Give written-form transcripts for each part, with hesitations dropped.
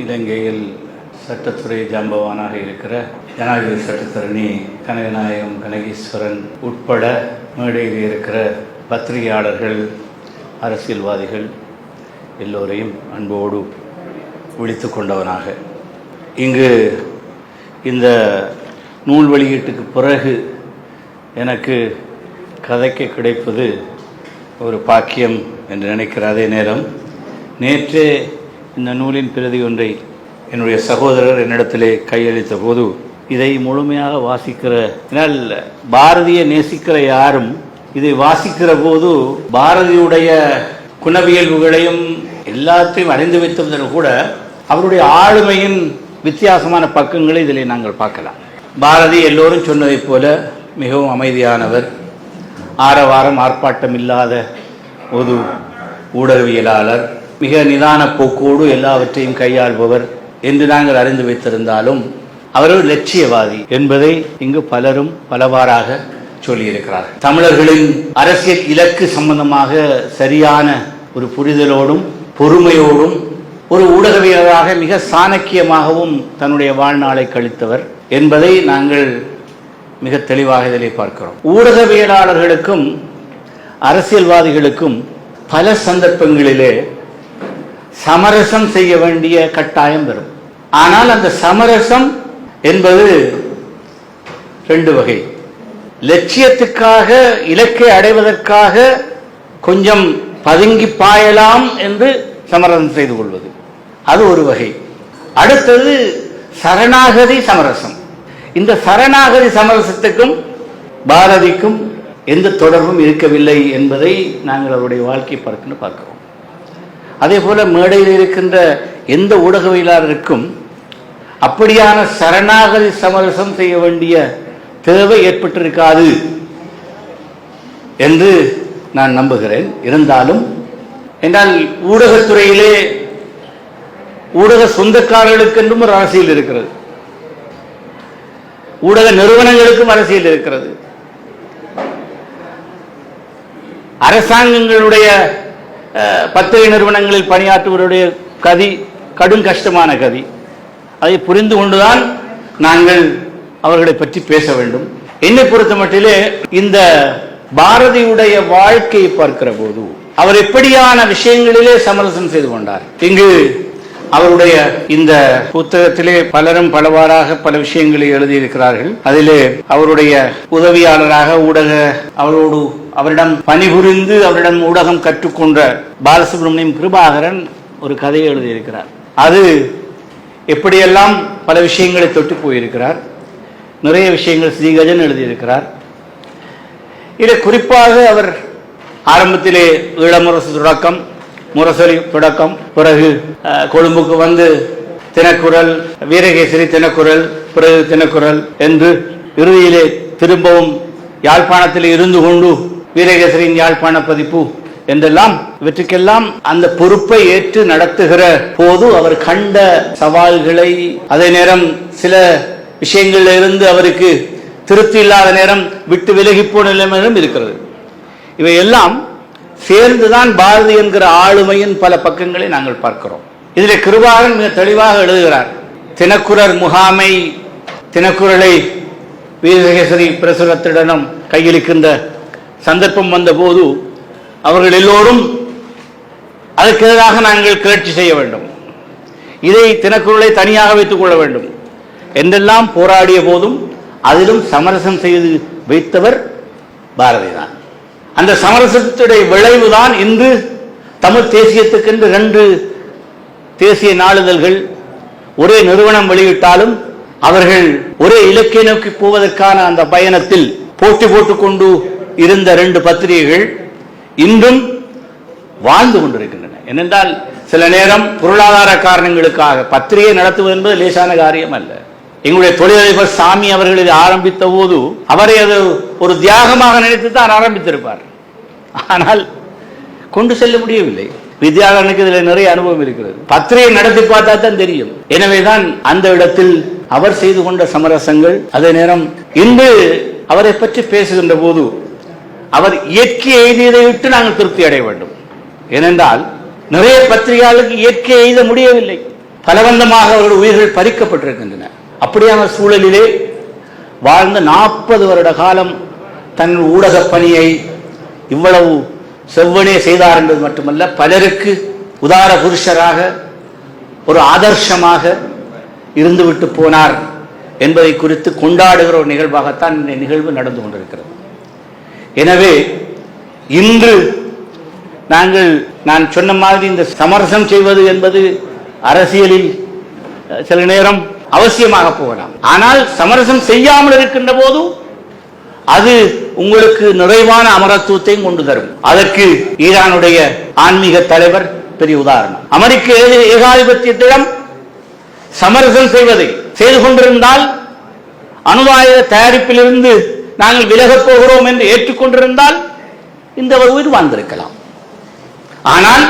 இலங்கையில் சட்டத்துறை ஜாம்பவானாக இருக்கிற ஜனாதிபதி சட்டத்தரணி கனகநாயகம் கனகேஸ்வரன் உட்பட மேடையில் இருக்கிற பத்திரிகையாளர்கள், அரசியல்வாதிகள் எல்லோரையும் அன்போடு விழித்து கொண்டவனாக இங்கு இந்த நூல் வெளியீட்டுக்கு பிறகு எனக்கு கதைக்க கிடைப்பது ஒரு பாக்கியம் என்று நினைக்கிற அதே நேரம், நேற்றே இந்த நூலின் பிரதி ஒன்றை என்னுடைய சகோதரர் என்னிடத்திலே கையளித்த போது இதை முழுமையாக வாசிக்கிற, ஏன்னால் பாரதியை நேசிக்கிற யாரும் இதை வாசிக்கிற போது பாரதியுடைய குணவியல்புகளையும் எல்லாத்தையும் அறிந்து வைத்ததுடன் கூட அவருடைய ஆளுமையின் வித்தியாசமான பக்கங்களை இதில் நாங்கள் பார்க்கலாம். பாரதி எல்லோரும் சொன்னதைப் போல மிகவும் அமைதியானவர், ஆரவாரம் ஆர்ப்பாட்டம் இல்லாத ஒரு ஊடகவியலாளர், மிக நிதான போக்கோடு எல்லாவற்றையும் கையாள்பவர் என்று நாங்கள் அறிந்து வைத்திருந்தாலும் அவர் ஒரு லட்சியவாதி என்பதை இங்கு பலரும் பலவாறாக சொல்லியிருக்கிறார்கள். தமிழர்களின் அரசியல் இலக்கு சம்பந்தமாக சரியான ஒரு புரிதலோடும் பொறுமையோடும் ஒரு ஊடகவியலாளராக மிக சாணக்கியமாகவும் தன்னுடைய வாழ்நாளை கழித்தவர் என்பதை நாங்கள் மிக தெளிவாக இதிலே பார்க்கிறோம். ஊடகவியலாளர்களுக்கும் அரசியல்வாதிகளுக்கும் பல சந்தர்ப்பங்களிலே சமரசம் செய்ய வேண்டிய கட்டாயம் வரும். ஆனால் அந்த சமரசம் என்பது ரெண்டு வகை. லட்சியத்துக்காக, இலக்கை அடைவதற்காக கொஞ்சம் பதுங்கி பாயலாம் என்று சமரசம் செய்து கொள்வது, அது ஒரு வகை. அடுத்தது சரணாகதி சமரசம். இந்த சரணாகதி சமரசத்துக்கும் பாரதிக்கும் எந்த தொடர்பும் இருக்கவில்லை என்பதை நாங்கள் அவருடைய வாழ்க்கை பார்க்கிறோம். அதே போல மேடையில் இருக்கின்ற எந்த ஊடகவியலாளருக்கும் அப்படியான சரணாகதி சமரசம் செய்ய வேண்டிய தேவை ஏற்பட்டிருக்காது என்று நான் நம்புகிறேன். இருந்தாலும் என்றால் ஊடகத்துறையிலே ஊடக சொந்தக்காரர்களுக்கு என்றும் ஒரு அரசியல் இருக்கிறது, ஊடக நிறுவனங்களுக்கும் அரசியல் இருக்கிறது, அரசாங்கங்களுடைய பத்திரிகை நிறுவனங்களில் பணியாற்றுவருடைய கதி கடும் கஷ்டமான கதி. அதை புரிந்து கொண்டுதான் நாங்கள் அவர்களை பற்றி பேச வேண்டும். என்னை பொறுத்த மட்டிலே இந்த பாரதியுடைய வாழ்க்கையை பார்க்கிற போது அவர் எப்படியான விஷயங்களிலே சமரசம் செய்து கொண்டார். இங்கு அவருடைய இந்த புத்தகத்திலே பலரும் பலவாறாக பல விஷயங்களை எழுதியிருக்கிறார்கள். அதிலே அவருடைய உதவியாளராக அவரிடம் பணிபுரிந்து அவரிடம் ஊடகம் கற்றுக்கொண்ட பாலசுப்ரமணியம் கிருபாகரன் ஒரு கதையை எழுதியிருக்கிறார். அது எப்படியெல்லாம் பல விஷயங்களை தொட்டு போயிருக்கிறார். நிறைய விஷயங்கள் ஸ்ரீகஜன் எழுதியிருக்கிறார். இதில் குறிப்பாக அவர் ஆரம்பத்திலே ஈழமுரசு தொடக்கம், முரசொலி தொடக்கம், பிறகு கொழும்புக்கு வந்து தினக்குரல், வீரகேசரி தினக்குரல், பிறகு தினக்குரல் என்று இறுதியிலே திரும்பவும் யாழ்ப்பாணத்தில் இருந்து கொண்டு வீரகேசரியின் யாழ்ப்பாண பதிப்பு என்றெல்லாம் இவற்றுக்கெல்லாம் அந்த பொறுப்பை ஏற்று நடத்துகிற போது அவர் கண்ட சவால்களை, அதே நேரம் சில விஷயங்களில் இருந்து அவருக்கு திருப்தி இல்லாத நேரம் விட்டு விலகி போன நிலைமையும் இருக்கிறது. இவையெல்லாம் சேர்ந்துதான் பாரதி என்கிற ஆளுமையின் பல பக்கங்களை நாங்கள் பார்க்கிறோம். இதில் கிருபாகரன் மிக தெளிவாக எழுதுகிறார். தினக்குரல் முகாமை, தினக்குரலை வீரகேசரி பிரசுரத்திடம் கையளிக்கின்ற சந்தர்ப்பம் வந்த போது அவர்கள் எல்லோரும் அதற்கு எதிராக நாங்கள் கிளர்ச்சி செய்ய வேண்டும், இதை தினக்குரலை தனியாக வைத்துக் கொள்ள வேண்டும் என்றெல்லாம் போராடிய போதும் அதிலும் சமரசம் செய்து வைத்தவர் பாரதி தான். அந்த சமரசத்துடைய விளைவுதான் இன்று தமிழ் தேசியத்துக்கென்று 2 தேசிய நாளிதழ்கள் ஒரே நிறுவனம் வெளியிட்டாலும் அவர்கள் ஒரே இலக்கை நோக்கி போவதற்கான அந்த பயணத்தில் போட்டி போட்டுக் கொண்டு இருந்த 2 பத்திரிகைகள் இன்றும் வாழ்ந்து கொண்டிருக்கின்றன. ஏனென்றால் சில நேரம் பொருளாதார காரணங்களுக்காக பத்திரிகை நடத்துவது என்பது லேசான காரியம் அல்ல. எங்களுடைய தொழிலதிபர் சாமி அவர்கள் இதை ஆரம்பித்த போது அவரை அது ஒரு தியாகமாக நினைத்து தான் ஆரம்பித்திருப்பார். ஆனால் கொண்டு செல்ல முடியவில்லை. வித்யாகரனுக்கு இதில் நிறைய அனுபவம் இருக்கிறது. பத்திரிகை நடத்தி பார்த்தா தான் தெரியும். எனவேதான் அந்த இடத்தில் அவர் செய்து கொண்ட சமரசங்கள். அதே நேரம் இன்று அவரை பற்றி பேசுகின்ற போது அவர் இயற்கை எழுதியதை விட்டு நாங்கள் திருப்தி அடைய வேண்டும். ஏனென்றால் நிறைய பத்திரிகையாளருக்கு இயற்கை எழுத முடியவில்லை. பலவந்தமாக அவர்கள் உயிர்கள் பறிக்கப்பட்டிருக்கின்றன. அப்படியான சூழலிலே வாழ்ந்த 40 வருட காலம் தன் ஊடக பணியை இவ்வளவு செவ்வனே செய்தார் என்பது மட்டுமல்ல, பலருக்கு உதார புருஷராக ஒரு ஆதர்சமாக இருந்துவிட்டு போனார் என்பதை குறித்து கொண்டாடுகிற ஒரு நிகழ்வாகத்தான் இந்த நிகழ்வு நடந்து கொண்டிருக்கிறது. எனவே இன்று நான் சொன்ன மாதிரி இந்த சமரசம் செய்வது என்பது அரசியலில் சில நேரம் அவசியமாக போகலாம். ஆனால் சமரசம் செய்யாமல் இருக்கின்ற போது அது உங்களுக்கு நிறைவான அமரத்துவத்தையும் கொண்டு தரும். அதற்கு ஈரானுடைய ஆன்மீக தலைவர் பெரிய உதாரணம். அமெரிக்க ஏகாதிபத்தியத்திடம் சமரசம் செய்து கொண்டிருந்தால், அணுவாயுத தயாரிப்பிலிருந்து நாங்கள் விலகப் போகிறோம் என்று ஏற்றுக்கொண்டிருந்தால் இந்த உயிர் வாழ்ந்திருக்கலாம். ஆனால்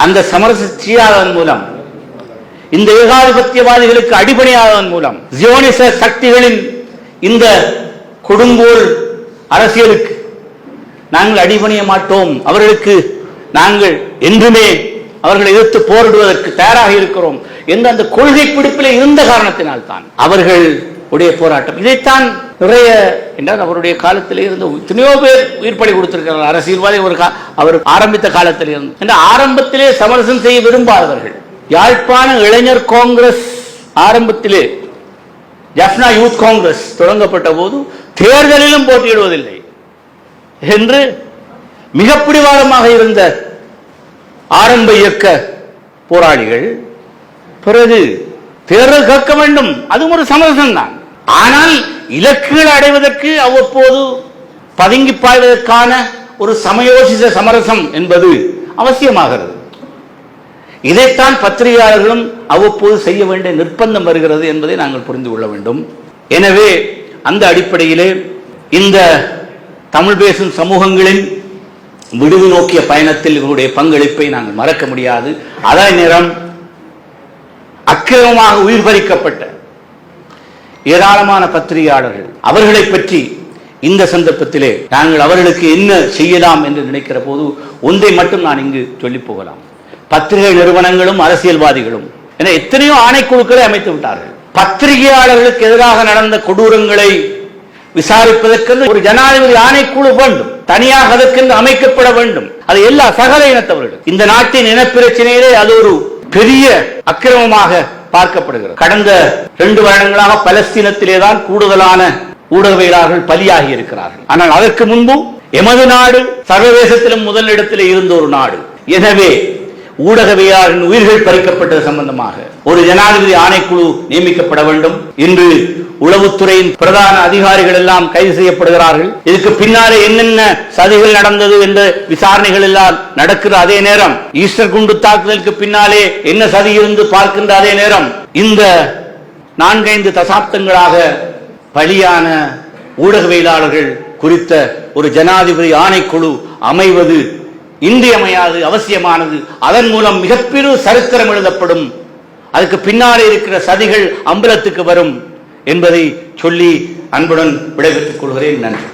அந்த சமரசம் செய்யாததன் மூலம், இந்த ஏகாதிபத்தியவாதிகளுக்கு அடிபணியாததன் மூலம், ஜியோனிச சக்திகளின் இந்த கொடுங்கோல் அரசியலுக்கு நாங்கள் அடிபணிய மாட்டோம், அவர்களுக்கு நாங்கள் என்றுமே அவர்களை எதிர்த்து போரிடுவதற்கு தயாராக இருக்கிறோம் என்ற அந்த கொள்கை பிடிப்பில் இருந்த காரணத்தினால் தான் அவர்கள் உடைய போராட்டம். இதைத்தான் நிறைய என்றால் அவருடைய காலத்தில் இருந்து எத்தனையோ பேர் உயிர்ப்படை கொடுத்திருக்கிறார். அரசியல்வாதி அவர் ஆரம்பித்த காலத்தில் இருந்து ஆரம்பத்திலே சமரசம் செய்ய விரும்பாதவர்கள். யாழ்ப்பாண இளைஞர் காங்கிரஸ் ஆரம்பத்திலே ஜப்னா யூத் காங்கிரஸ் தொடங்கப்பட்ட போது தேர்தலிலும் போட்டியிடுவதில்லை என்று மிக பிடிவாதமாக இருந்த ஆரம்ப இயக்க போராளிகள் பிறகு தேர்தல் கேட்க வேண்டும், அதுவும் ஒரு சமரசம் தான். ஆனால் இலக்குகள் அடைவதற்கு அவ்வப்போது பதுங்கி பாய்வதற்கான ஒரு சமயோசித சமரசம் என்பது அவசியமாகிறது. இதைத்தான் பத்திரிகையாளர்களும் அவ்வப்போது செய்ய வேண்டிய நிர்பந்தம் வருகிறது என்பதை நாங்கள் புரிந்து கொள்ள வேண்டும். எனவே அந்த அடிப்படையிலே இந்த தமிழ் பேசும் சமூகங்களின் விடுவி நோக்கிய பயணத்தில் இவருடைய பங்களிப்பை நாங்கள் மறக்க முடியாது. அதே நேரம் அக்கிரமமாக உயிர் பறிக்கப்பட்ட ஏராளமான பத்திரிகையாளர்கள், அவர்களை பற்றி இந்த சந்தர்ப்பத்திலே நாங்கள் அவர்களுக்கு என்ன செய்யலாம் என்று நினைக்கிற போது ஒன்றை மட்டும் நான் இங்கு சொல்லி போகலாம். பத்திரிகை நிறுவனங்களும் அரசியல்வாதிகளும் என எத்தனையோ ஆணைக்குழுக்களை அமைத்து விட்டார்கள். பத்திரிகையாளர்களுக்கு எதிராக நடந்த கொடூரங்களை விசாரிப்பதற்கு ஒரு ஜனாதிபதி ஆணைக்குழு வேண்டும், தனியாக அதற்கென்று அமைக்கப்பட வேண்டும். அது எல்லா சகல இனத்தவர்கள். இந்த நாட்டின் இனப்பிரச்சனையிலே அது ஒரு பெரிய அக்கிரமமாக பார்க்கப்படுகிறது. கடந்த 2 வருடங்களாக பலஸ்தீனத்திலேதான் கூடுதலான ஊடகவியலாளர்கள் பலியாகி இருக்கிறார்கள். ஆனால் அதற்கு முன்பு எமது நாடு சர்வதேசத்திலும் முதல் இடத்திலே இருந்த ஒரு நாடு. எனவே ஊடகவியலாளரின் உயிர்கள் பறிக்கப்பட்டது சம்பந்தமாக ஒரு ஜனாதிபதி ஆணைக்குழு நியமிக்கப்பட வேண்டும். இன்று உளவுத்துறையின் பிரதான அதிகாரிகள் எல்லாம் கைது செய்யப்படுகிறார்கள். இதுக்கு பின்னாலே என்னென்ன சதிகள் நடந்தது என்ற விசாரணைகள் எல்லாம் நடக்கிற அதே நேரம், ஈஸ்டர் குண்டு தாக்குதலுக்கு பின்னாலே என்ன சதி இருந்து பார்க்கின்ற அதே நேரம், இந்த 4-5 தசாப்தங்களாக பலியான ஊடகவியலாளர்கள் குறித்த ஒரு ஜனாதிபதி ஆணைக்குழு அமைவது இன்றியமையாது, அவசியமானது. அதன் மூலம் மிகப்பெரிய சரித்திரம் எழுதப்படும். அதுக்கு பின்னாலே இருக்கிற சதிகள் அம்பலத்துக்கு வரும் என்பதை சொல்லி அன்புடன் விடைபெற்றுக் கொள்கிறேன். நன்றி.